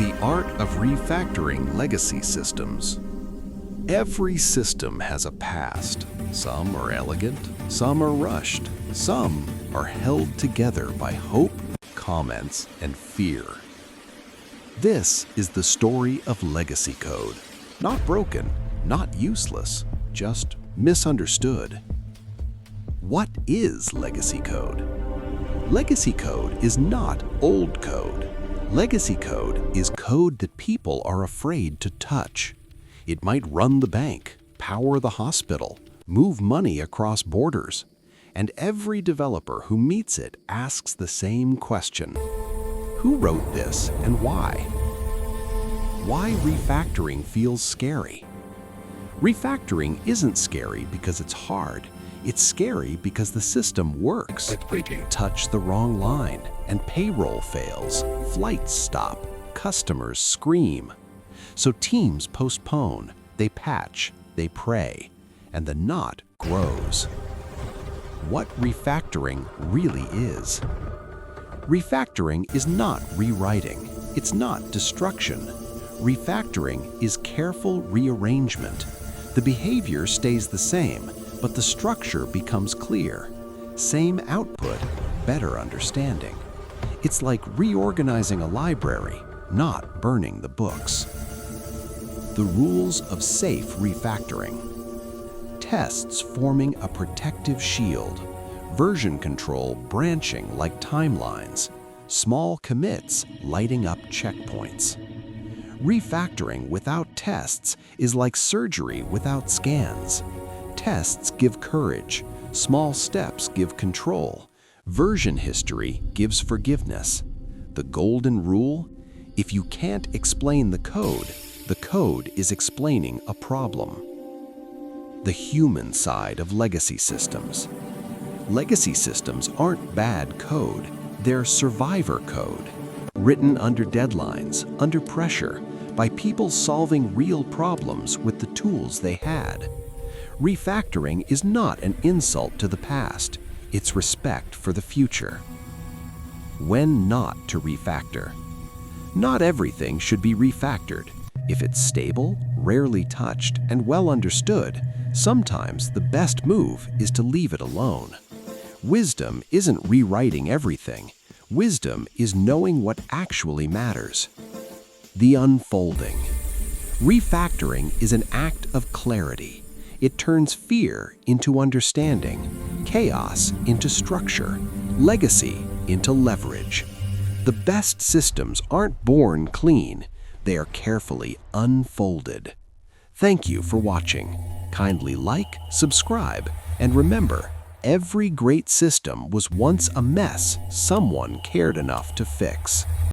The art of refactoring legacy systems. Every system has a past. Some are elegant, some are rushed, some are held together by hope, comments, and fear. This is the story of legacy code. Not broken, not useless, just misunderstood. What is legacy code? Legacy code is not old code. Legacy code is code that people are afraid to touch. It might run the bank, power the hospital, move money across borders. And every developer who meets it asks the same question. Who wrote this and why? Why refactoring feels scary? Refactoring isn't scary because it's hard. It's scary because the system works. Touch the wrong line, and payroll fails, flights stop, customers scream. So teams postpone, they patch, they pray, and the knot grows. What refactoring really is. Refactoring is not rewriting. It's not destruction. Refactoring is careful rearrangement. The behavior stays the same, but the structure becomes clear. Same output, better understanding. It's like reorganizing a library, not burning the books. The rules of safe refactoring. Tests forming a protective shield. Version control branching like timelines. Small commits lighting up checkpoints. Refactoring without tests is like surgery without scans. Tests give courage, small steps give control, version history gives forgiveness. The golden rule? If you can't explain the code is explaining a problem. The human side of legacy systems. Legacy systems aren't bad code, they're survivor code, written under deadlines, under pressure, by people solving real problems with the tools they had. Refactoring is not an insult to the past, it's respect for the future. When not to refactor. Not everything should be refactored. If it's stable, rarely touched, and well understood, sometimes the best move is to leave it alone. Wisdom isn't rewriting everything. Wisdom is knowing what actually matters. The unfolding. Refactoring is an act of clarity. It turns fear into understanding, chaos into structure, legacy into leverage. The best systems aren't born clean, they are carefully unfolded. Thank you for watching. Kindly like, subscribe, and remember, every great system was once a mess someone cared enough to fix.